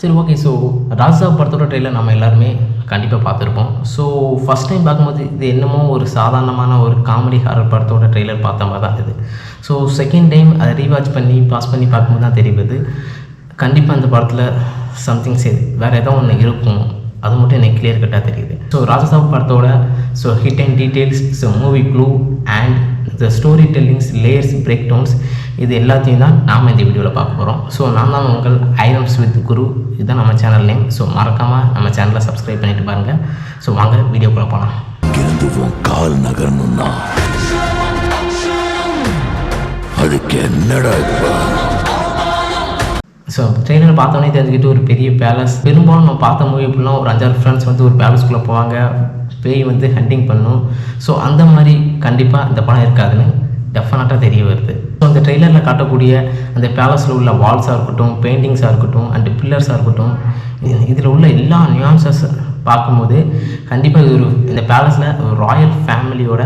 சரி, okay. So ராஜா படத்தோட trailer நம்ம எல்லாருமே கண்டிப்பாக பார்த்துருப்போம். ஸோ ஃபஸ்ட் டைம் பார்க்கும்போது இது என்னமோ ஒரு சாதாரணமான ஒரு காமெடி ஹாரர் படத்தோட ட்ரெய்லர் பார்த்த மாதிரி தான் இருக்குது. ஸோ செகண்ட் டைம் அதை ரீவாச் பண்ணி பாஸ் பண்ணி பார்க்கும்போது தான் தெரியுது கண்டிப்பாக அந்த படத்தில் சம்திங் சரி வேறு ஏதோ ஒன்று இருக்கும். அது மட்டும் எனக்கு கிளியர் கட்டாக தெரியுது. ஸோ ராஜசாப் படத்தோட hit and details, movie clue and the story tellings, layers, break downs, இது எல்லாத்தையும் தான் நாம் இந்த வீடியோவில் பார்க்க போகிறோம். ஸோ நான் தான் உங்கள் ஐரம்ஸ் வித் குரு, இதுதான் நம்ம சேனல் நேம். ஸோ மறக்காமல் நம்ம சேனலை சப்ஸ்கிரைப் பண்ணிட்டு பாருங்கள். ஸோ வாங்க வீடியோக்குள்ளே போகலாம். கால் நகரணும்னா அதுக்கு என்னடா இப்போ? ஸோ ட்ரெயிலர் பார்த்தோன்னே தெரிஞ்சுக்கிட்டு ஒரு பெரிய பேலஸ், பெரும்பாலும் நம்ம பார்த்த மூவி எப்படின்னா ஒரு 5-6 ஃப்ரெண்ட்ஸ் ஒரு பேலஸ்குள்ளே போவாங்க, பேய் ஹண்டிங் பண்ணும். ஸோ அந்த மாதிரி கண்டிப்பாக இந்த படம் இருக்காதுன்னு டெஃபினட்டாக தெரிய வருது. ஸோ அந்த ட்ரெய்லரில் காட்டக்கூடிய அந்த பேலஸில் உள்ள வால்ஸாக இருக்கட்டும், பெயிண்டிங்ஸாக இருக்கட்டும் அண்ட் பில்லர்ஸாக இருக்கட்டும், இதில் உள்ள எல்லா நியூயான்சஸ் பார்க்கும்போது கண்டிப்பாக இது இந்த பேலஸில் ஒரு ராயல் ஃபேமிலியோட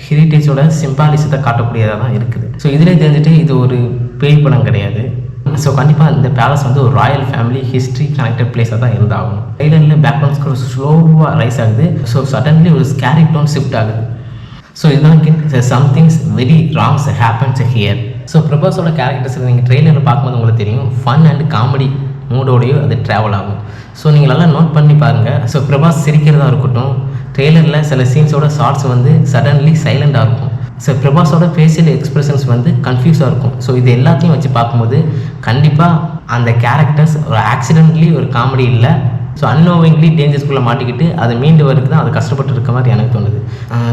ஹெரிட்டேஜோட சிம்பாலிசத்தை காட்டக்கூடியதாக தான் இருக்குது. ஸோ இதிலே தெரிஞ்சுட்டு இது ஒரு பேய் படம் கிடையாது. ஸோ கண்டிப்பாக இந்த பேலஸ் ஒரு ராயல் ஃபேமிலி ஹிஸ்ட்ரி கனெக்டட் பிளேஸாக தான் இருந்தாகணும். ட்ரெய்லரில் பேக்ரவுண்ட் ஸ்கோர் ஸ்லோவாக ரைஸ் ஆகுது. ஸோ சடன்லி ஒரு ஸ்கேரி டோன் ஷிஃப்ட் ஆகுது. ஸோ இதுதான் somethings very wrongs happens here. So பிரபாஸோட கேரக்டர்ஸ் நீங்கள் ட்ரெய்லரில் பார்க்கும்போது உங்களுக்கு தெரியும் ஃபன் அண்ட் காமெடி மூடோடையோ அது ட்ராவல் ஆகும். ஸோ நீங்கள் நல்லா நோட் பண்ணி பாருங்கள். ஸோ பிரபாஸ் சிரிக்கிறதா இருக்கட்டும், ட்ரெய்லரில் சில சீன்ஸோட ஷார்ட்ஸ் சடன்லி சைலண்டாக இருக்கும். ஸோ பிரபாஸோட ஃபேஷியல் எக்ஸ்பிரஷன்ஸ் கன்ஃபியூஸாக இருக்கும். ஸோ இது எல்லாத்தையும் வச்சு பார்க்கும்போது கண்டிப்பாக அந்த கேரக்டர்ஸ் ஒரு ஆக்சிடென்ட்லி ஒரு காமெடி இல்லை. ஸோ அன்னோவிங்லி டேஞ்சர்ஸ்குள்ளே மாட்டிக்கிட்டு அதை மீண்டு வரதுக்கு தான் அது கஷ்டப்பட்டு இருக்க மாதிரி எனக்கு தோணுது.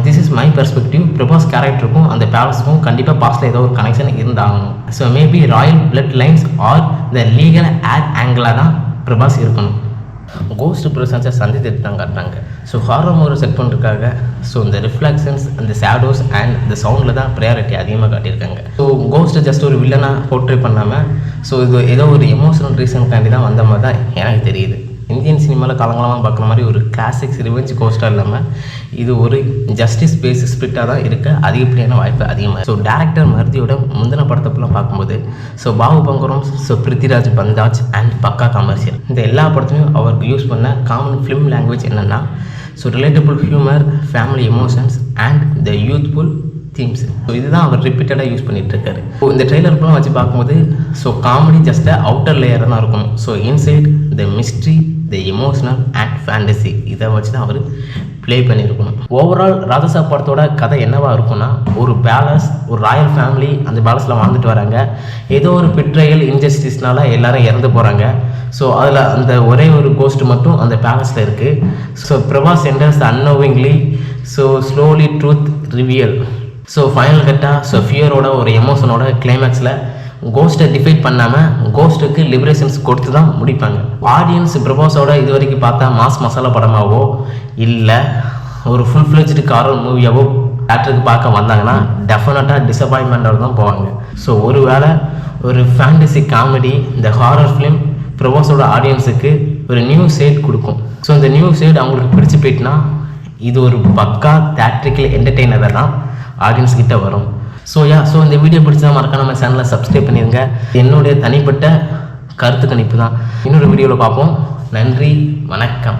This is my perspective. Prabhas கேரக்டருக்கும் அந்த பேலஸுக்கும் கண்டிப்பாக பாஸ்டில் ஏதோ ஒரு கனெக்ஷன் இருந்தாகணும். So maybe royal blood lines are the legal heir ஆங்கிளாக தான் பிரபாஸ் இருக்கணும். கோஸ்ட் ப்ரெசன்ஸை சந்தித்துட்டு தான் காட்டுறாங்க. ஸோ ஹாரர் மூவி செட் பண்ணுறதுக்காக இந்த ரிஃப்ளெக்ஷன்ஸ், அந்த ஷேடோஸ் அண்ட் இந்த சவுண்டில் தான் ப்ரையாரிட்டி அதிகமாக காட்டியிருக்காங்க. ஸோ கோஸ்ட்டு ஜஸ்ட் ஒரு வில்லனாக போர்ட்ரே பண்ணாமல் இது ஏதோ ஒரு எமோஷனல் ரீசனுக்காண்டி தான் வந்த மாதிரி தான் எனக்கு தெரியுது. இந்தியன் சினிமாவில் காலங்காலமாக பார்க்குற மாதிரி ஒரு கிளாசிக்ஸ் ரிவெஞ்ச் கோஸ்ட்டாக இல்லாமல் இது ஒரு ஜஸ்டிஸ் பேஸ் ஸ்பிரிட்டாக தான் இருக்க அதிகப்படியான வாய்ப்பு அதிகமாக. ஸோ டேரக்டர் மருதியோட முந்தின படத்தப்பெல்லாம் பார்க்கும்போது பாபு பங்கரம், பிருத்திராஜ் பந்தாஜ் அண்ட் பக்கா கமர்ஷியல், இந்த எல்லா படத்துலையும் அவருக்கு யூஸ் பண்ண காமன் ஃபிலிம் லாங்குவேஜ் என்னென்னா relatable humour, family emotions and the youthful themes. So இதுதான் அவர் ரிப்பீட்டடாக யூஸ் பண்ணிகிட்ருக்காரு. ஸோ இந்த ட்ரெய்லர்லாம் வச்சு பார்க்கும்போது காமெடி ஜஸ்ட் அவுட்டர் லேயராக தான் இருக்கும். So inside the mystery, the emotional and fantasy, இதை வச்சு தான் அவர் ப்ளே பண்ணியிருக்கணும். ஓவரால் ராஜசாப் படத்தோட கதை என்னவாக இருக்குன்னா, ஒரு பேலஸ், ஒரு ராயல் ஃபேமிலி அந்த பேலஸில் வாழ்ந்துட்டு வராங்க. ஏதோ ஒரு பிட்ரையல் இன்ஜஸ்டிஸ்னால எல்லாரும் இறந்து போகிறாங்க. ஸோ அதில் அந்த ஒரே ஒரு கோஸ்ட் மட்டும் அந்த பேலஸில் இருக்குது. So Prabhas enters annoyingly, slowly truth reveal. So final கட்டாக ஃபியரோட ஒரு எமோஷனோட கிளைமேக்ஸில் கோஸ்ட்டை டிஃபைட் பண்ணாமல் கோஸ்ட்டுக்கு லிபரேஷன்ஸ் கொடுத்து தான் முடிப்பாங்க. ஆடியன்ஸ் பிரபாஸோட இது வரைக்கும் பார்த்தா மாஸ் மசாலா படமாகவோ இல்லை ஒரு ஃபுல் ஃப்ளெஜ்டு ஹாரர் மூவியாவோ தேட்டருக்கு பார்க்க வந்தாங்கன்னா டெஃபினட்டாக டிசப்பாயின்மெண்ட்டோட தான் போவாங்க. ஸோ ஒரு வேளை ஒரு ஃபேண்டசி காமெடி இந்த ஹாரர் ஃபிலிம் பிரபாஸோட ஆடியன்ஸுக்கு ஒரு நியூ ஷேட் கொடுக்கும். ஸோ இந்த நியூ ஷேட் அவங்களுக்கு பிடிச்சி போயிட்டுனா இது ஒரு பக்கா தேட்ரிக்கல் என்டர்டெய்னராக தான் ஆடியன்ஸ் கிட்ட வரும். ஸோ இந்த வீடியோ பிடிச்சா மறக்காம நம்ம சேனலை சப்ஸ்கிரைப் பண்ணிடுங்க. என்னுடைய தனிப்பட்ட கருத்து கணிப்பு தான். இன்னொரு வீடியோவில் பார்ப்போம். நன்றி, வணக்கம்.